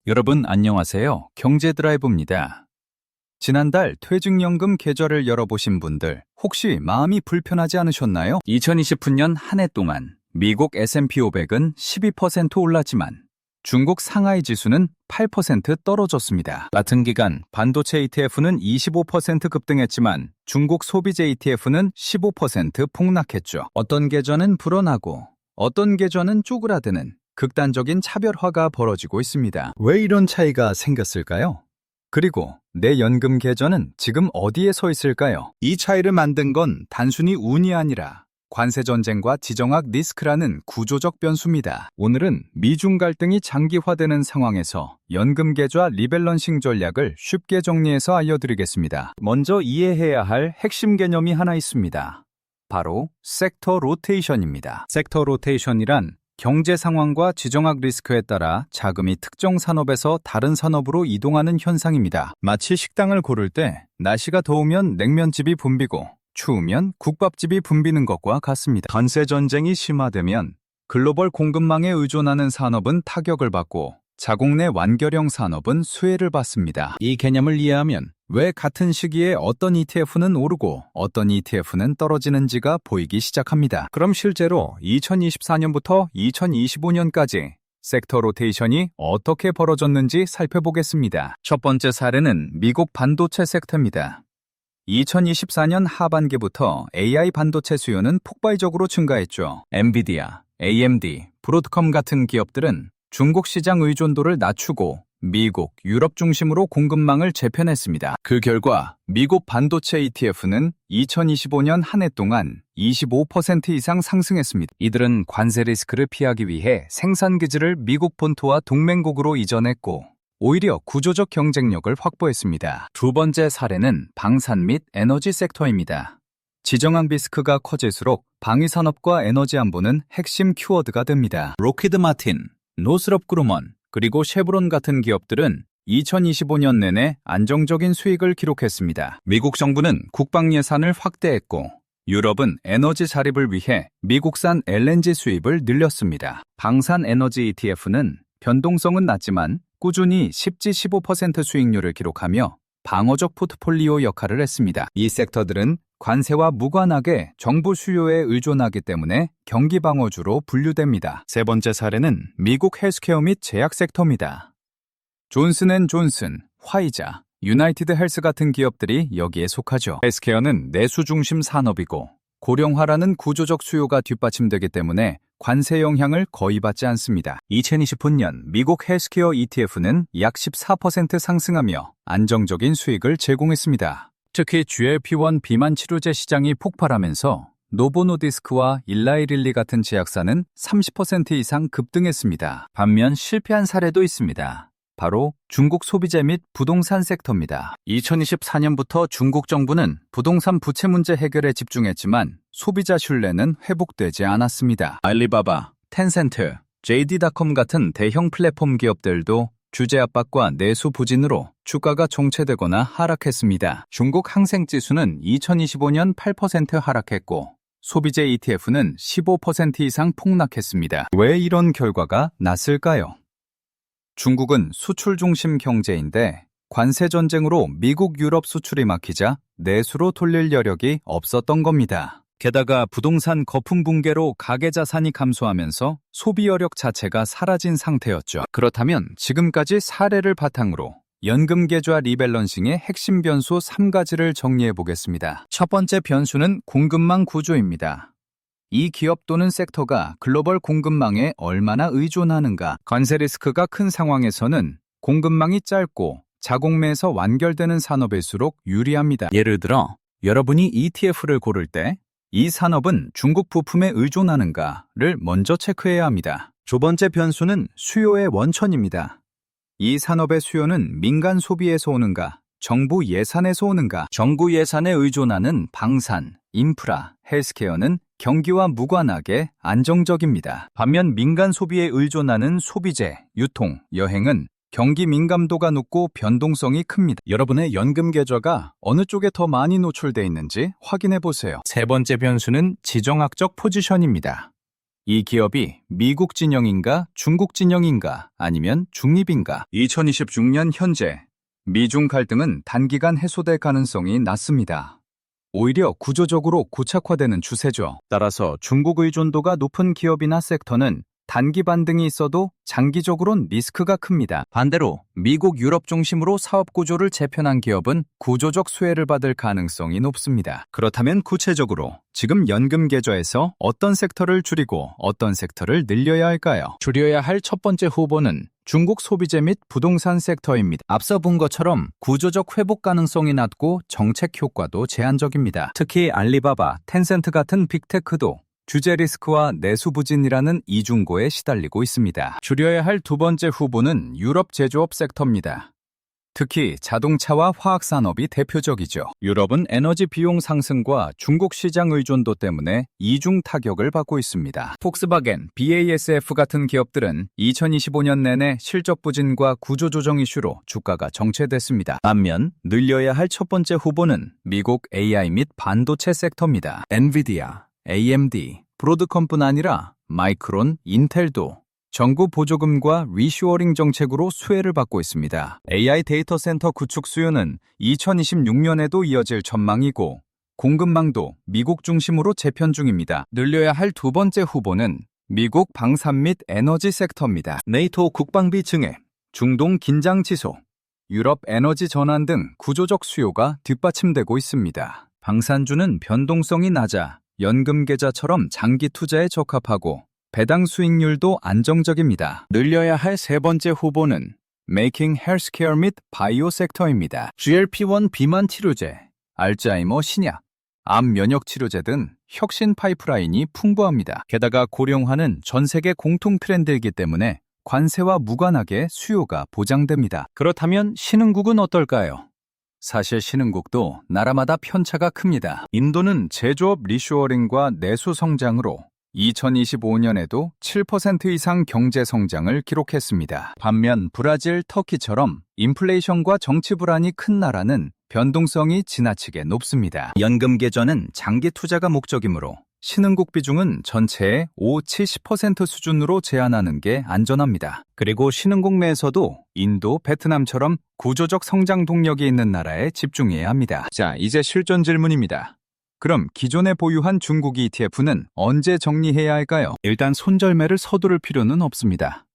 여러분 안녕하세요. 경제드라이브입니다. 지난달 퇴직연금 계좌를 열어보신 분들 혹시 마음이 불편하지 않으셨나요? 2020년 한 해 동안 미국 S&P 500은 12% 올랐지만 중국 상하이 지수는 8% 떨어졌습니다. 같은 기간 반도체 ETF는 25% 급등했지만 중국 소비재 ETF는 15% 폭락했죠. 어떤 계좌는 불어나고 어떤 계좌는 쪼그라드는 극단적인 차별화가 벌어지고 있습니다. 왜 이런 차이가 생겼을까요? 그리고 내 연금 계좌는 지금 어디에 서 있을까요? 이 차이를 만든 건 단순히 운이 아니라 관세 전쟁과 지정학 리스크라는 구조적 변수입니다. 오늘은 미중 갈등이 장기화되는 상황에서 연금 계좌 리밸런싱 전략을 쉽게 정리해서 알려드리겠습니다. 먼저 이해해야 할 핵심 개념이 하나 있습니다. 바로 섹터 로테이션입니다. 섹터 로테이션이란 경제 상황과 지정학 리스크에 따라 자금이 특정 산업에서 다른 산업으로 이동하는 현상입니다. 마치 식당을 고를 때 날씨가 더우면 냉면집이 붐비고 추우면 국밥집이 붐비는 것과 같습니다. 관세 전쟁이 심화되면 글로벌 공급망에 의존하는 산업은 타격을 받고 자국 내 완결형 산업은 수혜를 받습니다. 이 개념을 이해하면 왜 같은 시기에 어떤 ETF는 오르고 어떤 ETF는 떨어지는지가 보이기 시작합니다. 그럼 실제로 2024년부터 2025년까지 섹터 로테이션이 어떻게 벌어졌는지 살펴보겠습니다. 첫 번째 사례는 미국 반도체 섹터입니다. 2024년 하반기부터 AI 반도체 수요는 폭발적으로 증가했죠. 엔비디아, AMD, 브로드컴 같은 기업들은 중국 시장 의존도를 낮추고 미국, 유럽 중심으로 공급망을 재편했습니다. 그 결과 미국 반도체 ETF는 2025년 한 해 동안 25% 이상 상승했습니다. 이들은 관세 리스크를 피하기 위해 생산 기지를 미국 본토와 동맹국으로 이전했고 오히려 구조적 경쟁력을 확보했습니다. 두 번째 사례는 방산 및 에너지 섹터입니다. 지정학 리스크가 커질수록 방위산업과 에너지 안보는 핵심 키워드가 됩니다. 로키드 마틴, 노스럽 그루먼, 그리고 쉐브론 같은 기업들은 2025년 내내 안정적인 수익을 기록했습니다. 미국 정부는 국방 예산을 확대했고 유럽은 에너지 자립을 위해 미국산 LNG 수입을 늘렸습니다. 방산 에너지 ETF는 변동성은 낮지만 꾸준히 10-15% 수익률을 기록하며 방어적 포트폴리오 역할을 했습니다. 이 섹터들은 관세와 무관하게 정부 수요에 의존하기 때문에 경기 방어주로 분류됩니다. 세 번째 사례는 미국 헬스케어 및 제약 섹터입니다. 존슨앤존슨, 화이자, 유나이티드 헬스 같은 기업들이 여기에 속하죠. 헬스케어는 내수 중심 산업이고 고령화라는 구조적 수요가 뒷받침되기 때문에 관세 영향을 거의 받지 않습니다. 2029년 미국 헬스케어 ETF는 약 14% 상승하며 안정적인 수익을 제공했습니다. 특히 GLP-1 비만 치료제 시장이 폭발하면서 노보노디스크와 일라이릴리 같은 제약사는 30% 이상 급등했습니다. 반면 실패한 사례도 있습니다. 바로 중국 소비재 및 부동산 섹터입니다. 2024년부터 중국 정부는 부동산 부채 문제 해결에 집중했지만 소비자 신뢰는 회복되지 않았습니다. 알리바바, 텐센트, JD.com 같은 대형 플랫폼 기업들도 규제 압박과 내수 부진으로 주가가 정체되거나 하락했습니다. 중국 항생지수는 2025년 8% 하락했고 소비재 ETF는 15% 이상 폭락했습니다. 왜 이런 결과가 났을까요? 중국은 수출 중심 경제인데 관세 전쟁으로 미국, 유럽 수출이 막히자 내수로 돌릴 여력이 없었던 겁니다. 게다가 부동산 거품 붕괴로 가계 자산이 감소하면서 소비 여력 자체가 사라진 상태였죠. 그렇다면 지금까지 사례를 바탕으로 연금 계좌 리밸런싱의 핵심 변수 3가지를 정리해 보겠습니다. 첫 번째 변수는 공급망 구조입니다. 이 기업 또는 섹터가 글로벌 공급망에 얼마나 의존하는가. 관세 리스크가 큰 상황에서는 공급망이 짧고 자국내에서 완결되는 산업일수록 유리합니다. 예를 들어 여러분이 ETF를 고를 때 이 산업은 중국 부품에 의존하는가를 먼저 체크해야 합니다. 두 번째 변수는 수요의 원천입니다. 이 산업의 수요는 민간 소비에서 오는가, 정부 예산에서 오는가. 정부 예산에 의존하는 방산, 인프라, 헬스케어는 경기와 무관하게 안정적입니다. 반면 민간 소비에 의존하는 소비재, 유통, 여행은 경기 민감도가 높고 변동성이 큽니다. 여러분의 연금 계좌가 어느 쪽에 더 많이 노출돼 있는지 확인해 보세요. 세 번째 변수는 지정학적 포지션입니다. 이 기업이 미국 진영인가 중국 진영인가 아니면 중립인가? 2026년 현재 미중 갈등은 단기간 해소될 가능성이 낮습니다. 오히려 구조적으로 고착화되는 추세죠. 따라서 중국 의존도가 높은 기업이나 섹터는 단기 반등이 있어도 장기적으론 리스크가 큽니다. 반대로 미국 유럽 중심으로 사업 구조를 재편한 기업은 구조적 수혜를 받을 가능성이 높습니다. 그렇다면 구체적으로 지금 연금 계좌에서 어떤 섹터를 줄이고 어떤 섹터를 늘려야 할까요? 줄여야 할 첫 번째 후보는 중국 소비재 및 부동산 섹터입니다. 앞서 본 것처럼 구조적 회복 가능성이 낮고 정책 효과도 제한적입니다. 특히 알리바바, 텐센트 같은 빅테크도 주재 리스크와 내수 부진이라는 이중고에 시달리고 있습니다. 줄여야 할 두 번째 후보는 유럽 제조업 섹터입니다. 특히 자동차와 화학산업이 대표적이죠. 유럽은 에너지 비용 상승과 중국 시장 의존도 때문에 이중 타격을 받고 있습니다. 폭스바겐, BASF 같은 기업들은 2025년 내내 실적 부진과 구조조정 이슈로 주가가 정체됐습니다. 반면 늘려야 할 첫 번째 후보는 미국 AI 및 반도체 섹터입니다. 엔비디아, AMD, 브로드컴뿐 아니라 마이크론, 인텔도 정부 보조금과 리쇼어링 정책으로 수혜를 받고 있습니다. AI 데이터 센터 구축 수요는 2026년에도 이어질 전망이고 공급망도 미국 중심으로 재편 중입니다. 늘려야 할 두 번째 후보는 미국 방산 및 에너지 섹터입니다. 네이토 국방비 증액, 중동 긴장 지속, 유럽 에너지 전환 등 구조적 수요가 뒷받침되고 있습니다. 방산주는 변동성이 낮아 연금 계좌처럼 장기 투자에 적합하고 배당 수익률도 안정적입니다. 늘려야 할 세 번째 후보는 메이킹 헬스케어 및 바이오 섹터입니다. GLP-1 비만 치료제, 알츠하이머 신약, 암 면역 치료제 등 혁신 파이프라인이 풍부합니다. 게다가 고령화는 전 세계 공통 트렌드이기 때문에 관세와 무관하게 수요가 보장됩니다. 그렇다면 신흥국은 어떨까요? 사실 신흥국도 나라마다 편차가 큽니다. 인도는 제조업 리쇼어링과 내수 성장으로 2025년에도 7% 이상 경제 성장을 기록했습니다. 반면 브라질, 터키처럼 인플레이션과 정치 불안이 큰 나라는 변동성이 지나치게 높습니다. 연금 계좌는 장기 투자가 목적이므로 신흥국 비중은 전체의 5-70% 수준으로 제한하는 게 안전합니다. 그리고 신흥국 내에서도 인도, 베트남처럼 구조적 성장 동력이 있는 나라에 집중해야 합니다. 자, 이제 실전 질문입니다. 그럼 기존에 보유한 중국 ETF는 언제 정리해야 할까요? 일단 손절매를 서두를 필요는 없습니다.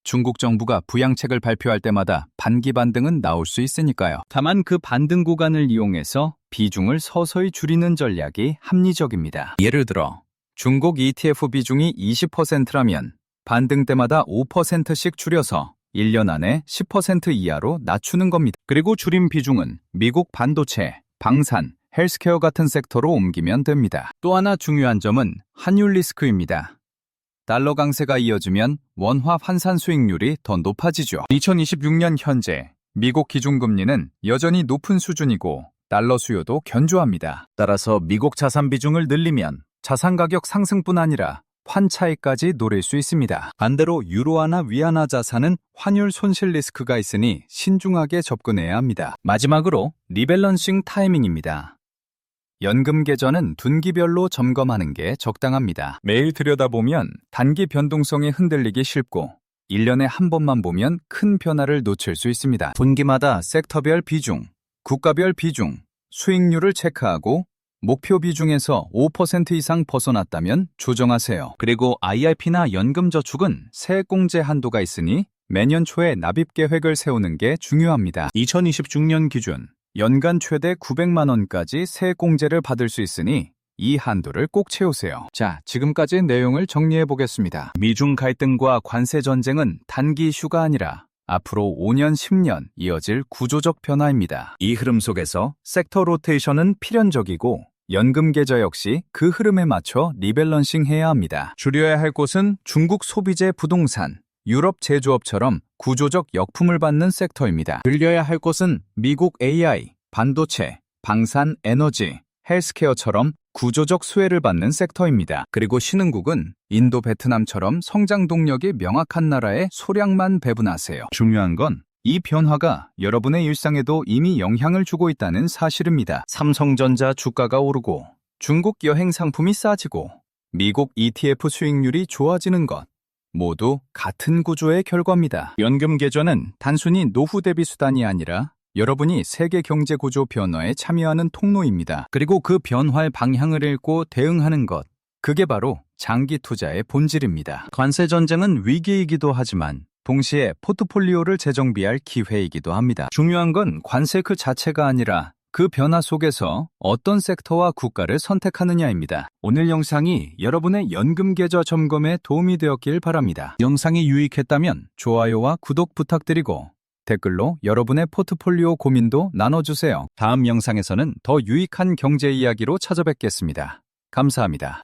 중국 정부가 부양책을 발표할 때마다 반기 반등은 나올 수 있으니까요. 다만 그 반등 구간을 이용해서 비중을 서서히 줄이는 전략이 합리적입니다. 예를 들어 중국 ETF 비중이 20%라면 반등 때마다 5%씩 줄여서 1년 안에 10% 이하로 낮추는 겁니다. 그리고 줄인 비중은 미국 반도체, 방산, 헬스케어 같은 섹터로 옮기면 됩니다. 또 하나 중요한 점은 환율 리스크입니다. 달러 강세가 이어지면 원화 환산 수익률이 더 높아지죠. 2026년 현재 미국 기준금리는 여전히 높은 수준이고 달러 수요도 견조합니다. 따라서 미국 자산 비중을 늘리면 자산 가격 상승뿐 아니라 환차익까지 노릴 수 있습니다. 반대로 유로화나 위안화 자산은 환율 손실 리스크가 있으니 신중하게 접근해야 합니다. 마지막으로 리밸런싱 타이밍입니다. 연금 계좌는 분기별로 점검하는 게 적당합니다. 매일 들여다보면 단기 변동성에 흔들리기 쉽고 1년에 한 번만 보면 큰 변화를 놓칠 수 있습니다. 분기마다 섹터별 비중, 국가별 비중, 수익률을 체크하고 목표 비중에서 5% 이상 벗어났다면 조정하세요. 그리고 IRP나 연금저축은 세액공제 한도가 있으니 매년 초에 납입 계획을 세우는 게 중요합니다. 2026년 기준 연간 최대 900만 원까지 세액공제를 받을 수 있으니 이 한도를 꼭 채우세요. 자, 지금까지 내용을 정리해 보겠습니다. 미중 갈등과 관세 전쟁은 단기 이슈가 아니라 앞으로 5년, 10년 이어질 구조적 변화입니다. 이 흐름 속에서 섹터 로테이션은 필연적이고 연금 계좌 역시 그 흐름에 맞춰 리밸런싱 해야 합니다. 줄여야 할 곳은 중국 소비재 부동산, 유럽 제조업처럼 구조적 역품을 받는 섹터입니다. 늘려야 할 곳은 미국 AI, 반도체, 방산, 에너지, 헬스케어처럼 구조적 수혜를 받는 섹터입니다. 그리고 신흥국은 인도, 베트남처럼 성장 동력이 명확한 나라에 소량만 배분하세요. 중요한 건 이 변화가 여러분의 일상에도 이미 영향을 주고 있다는 사실입니다. 삼성전자 주가가 오르고 중국 여행 상품이 싸지고 미국 ETF 수익률이 좋아지는 것, 모두 같은 구조의 결과입니다. 연금 계좌는 단순히 노후 대비 수단이 아니라 여러분이 세계 경제 구조 변화에 참여하는 통로입니다. 그리고 그 변화의 방향을 읽고 대응하는 것, 그게 바로 장기 투자의 본질입니다. 관세 전쟁은 위기이기도 하지만 동시에 포트폴리오를 재정비할 기회이기도 합니다. 중요한 건 관세 그 자체가 아니라 그 변화 속에서 어떤 섹터와 국가를 선택하느냐입니다. 오늘 영상이 여러분의 연금 계좌 점검에 도움이 되었길 바랍니다. 영상이 유익했다면 좋아요와 구독 부탁드리고 댓글로 여러분의 포트폴리오 고민도 나눠주세요. 다음 영상에서는 더 유익한 경제 이야기로 찾아뵙겠습니다. 감사합니다.